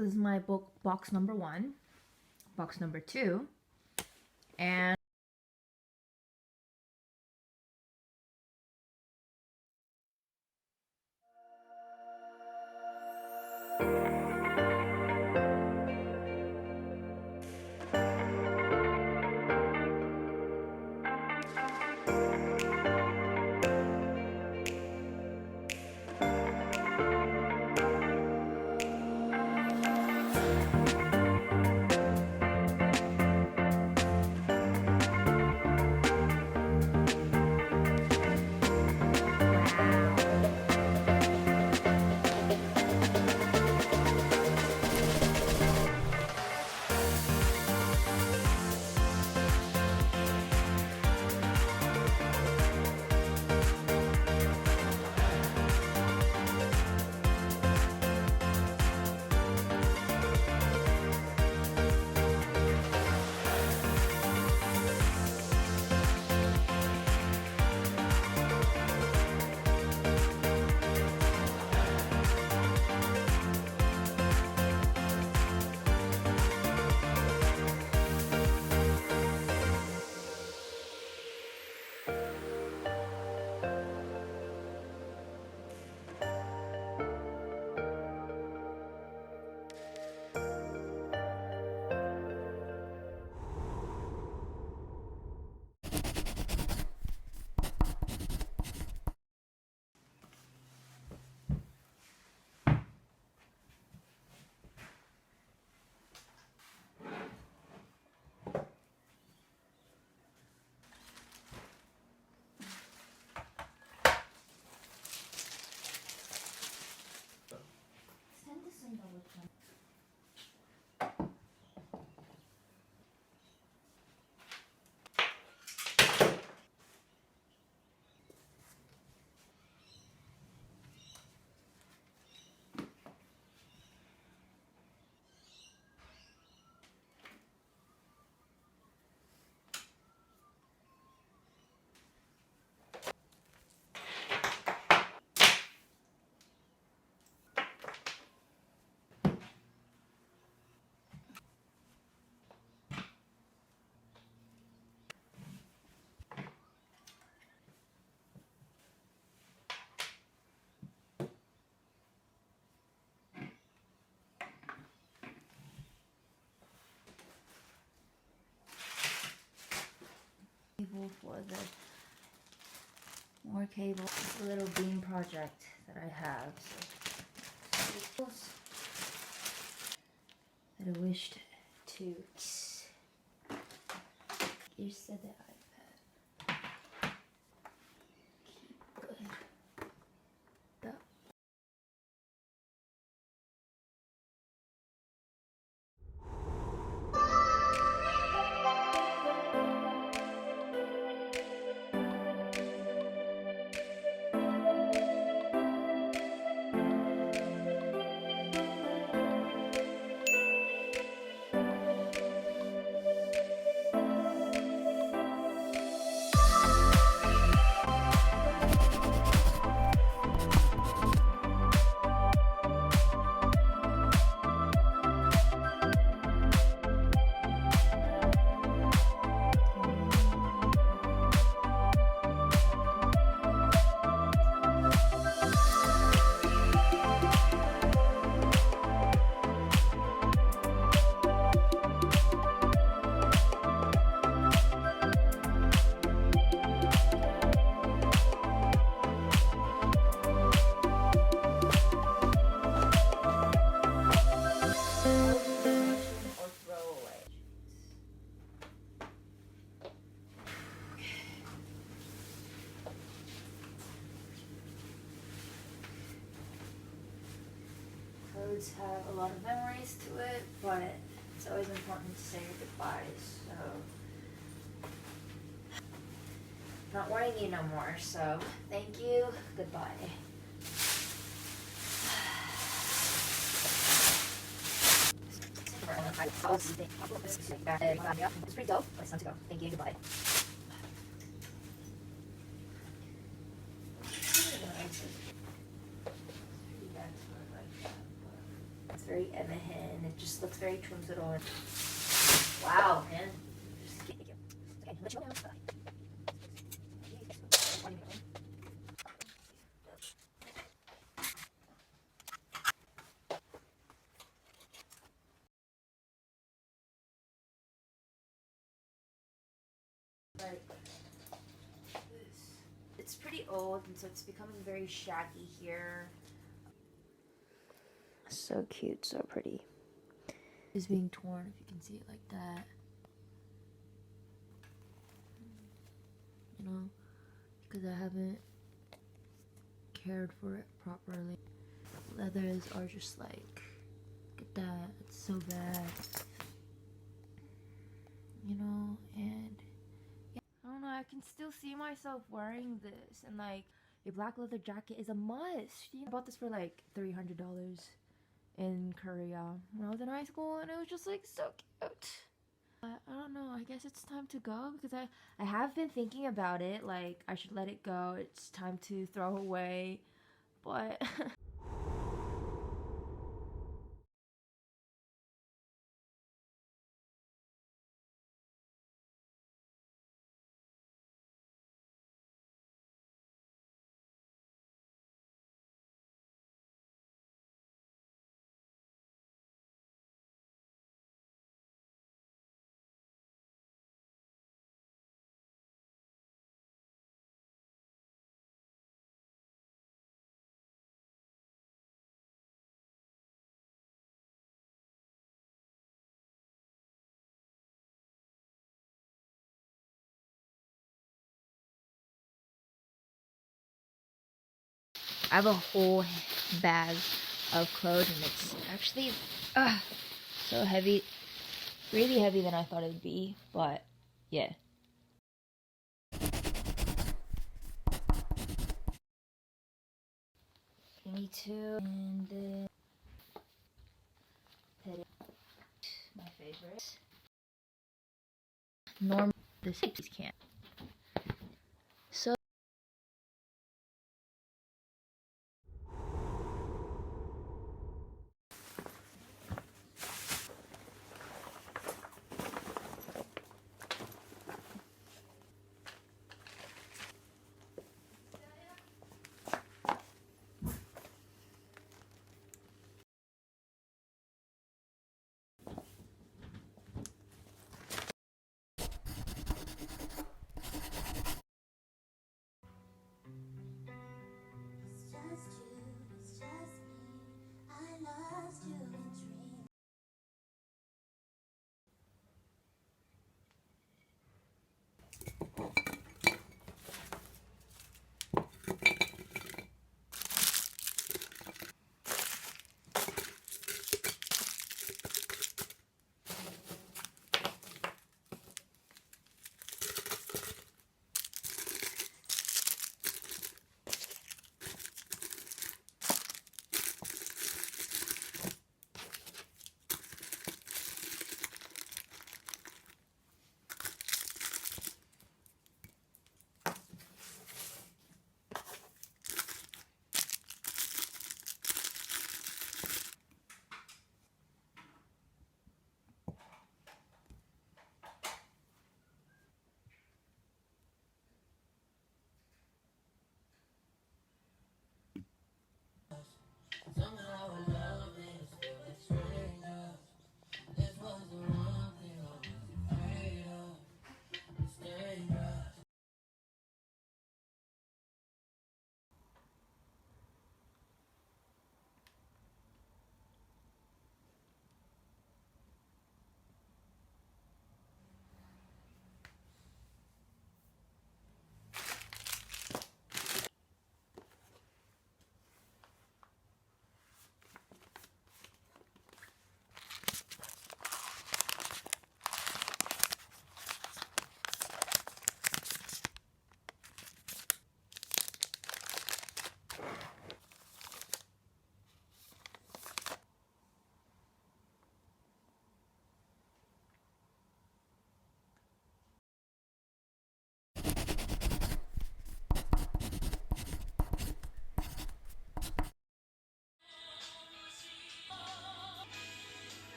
So this is my book box number 1, box number 2, and cable for the more cable. It's a little beam project that I have. So that I wished to. You said that iPad. Keep good. Duh. Codes have a lot of memories to it, but it's always important to say your goodbyes. So, not wanting you no more. So, thank you. Goodbye. It's pretty dope, but it's time to go. Thank you. Goodbye. It's very emihin, and it just looks very twinslittle. Wow, man. Thank you. Okay, let you know. Like this. It's pretty old, and so it's becoming very shaggy here. So cute, so pretty. It's being torn, if you can see it like that. You know, because I haven't cared for it properly. Leathers are just like, look at that, it's so bad. You know, and yeah, I don't know, I can still see myself wearing this, and like a black leather jacket is a must. You know, I bought this for like $300 in Korea when I was in high school, and it was just like so cute. I don't know, I guess it's time to go, because I have been thinking about it, like I should let it go, it's time to throw away, but I have a whole bag of clothes, and it's actually so heavy, really heavy than I thought it would be, but yeah. Me too. And then my favorite. Normal, the 60s can. So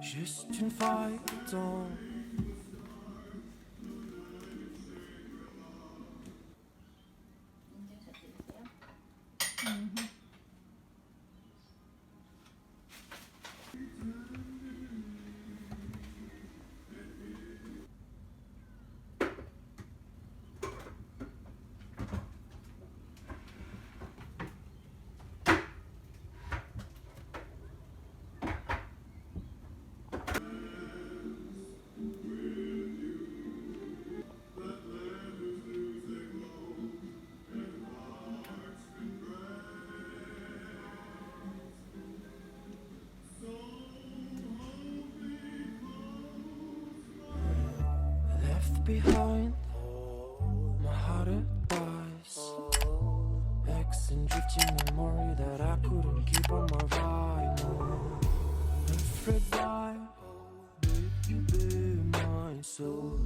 Juste une faille de temps. Left behind my heart advice, X and drifting memory that I couldn't keep on my vinyl. Afraid I, baby, my soul.